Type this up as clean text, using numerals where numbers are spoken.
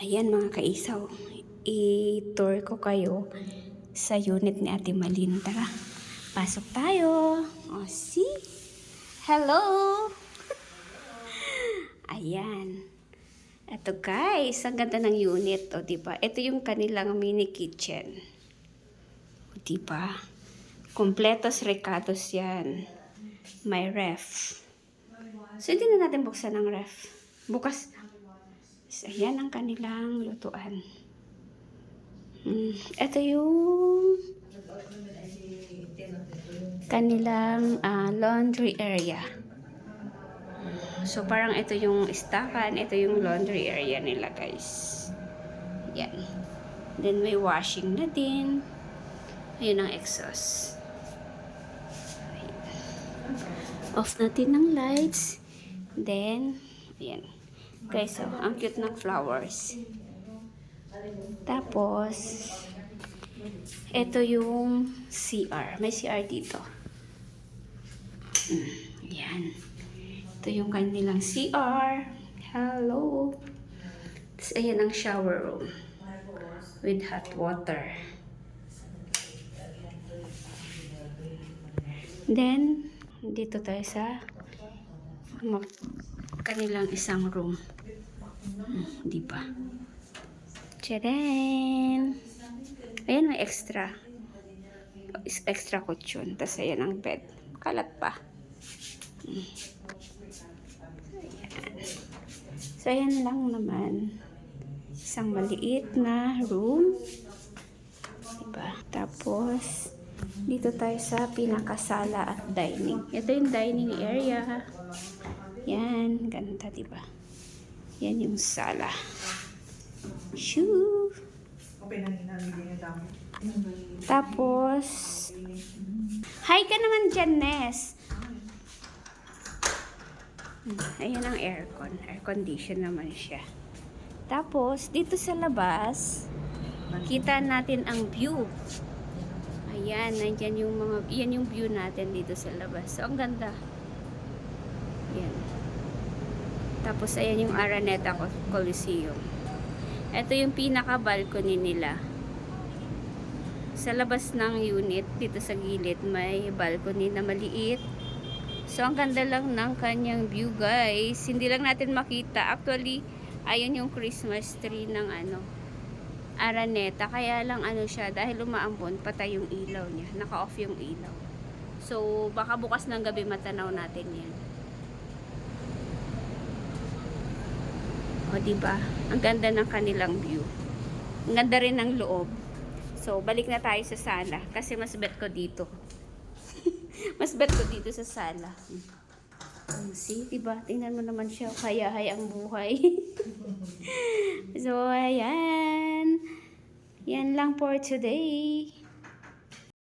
Ayan mga kaisaw, i-tour ko kayo sa unit ni Ate Malin. Tara, pasok tayo. O, see? Hello! Ayan. Ito guys, ang ganda ng unit. O, diba? Ito yung kanilang mini kitchen. O, diba? Kompletos recados yan. May ref. So, hindi na natin buksan ang ref. Bukas. So, ayan ang kanilang lutuan. Ito yung kanilang laundry area. So, parang ito yung istakan. Ito yung laundry area nila, guys. Yan. Then, may washing na din. Ayun ang exhaust. Ayan. Off natin ng lights. Then, ayan. Guys, so, ang cute ng flowers. Tapos, ito yung CR. May CR dito. Yan. Ito yung kanilang CR. Hello. Tapos, ayan ang shower room. With hot water. Then, dito tayo sa kanilang isang room. Diba? Tcharan! Ayan, may extra. Extra kutsyon. Tapos, ayan ang bed. Kalat pa. Ayan. So, ayan lang naman. Isang maliit na room. Diba? Tapos, dito tayo sa pinakasala at dining. Ito yung dining area. Yan. Ganda, diba? Yan yung sala. Shoo! Tapos, hi ka naman dyan, Ness. Ayan ang aircon. Air condition naman siya. Tapos, dito sa labas, kita natin ang view. Ayan, nandyan yung yan yung view natin dito sa labas. So, ang ganda. Ayan. Tapos, ayan yung Araneta Coliseum. Ito yung pinaka-balcony nila. Sa labas ng unit, dito sa gilid, may balcony na maliit. So, ang ganda lang ng kanyang view, guys. Hindi lang natin makita. Actually, ayun yung Christmas tree ng Araneta. Kaya lang siya, dahil umaambon, patay yung ilaw niya. Naka-off yung ilaw. So, baka bukas ng gabi matanaw natin yan. O, diba? Ang ganda ng kanilang view. Ang ganda rin ng loob. So, balik na tayo sa sala. Kasi mas bet ko dito. Mas bet ko dito sa sala. See, diba? Tingnan mo naman siya. Kayahay ang buhay. So, ayan. Yan lang for today.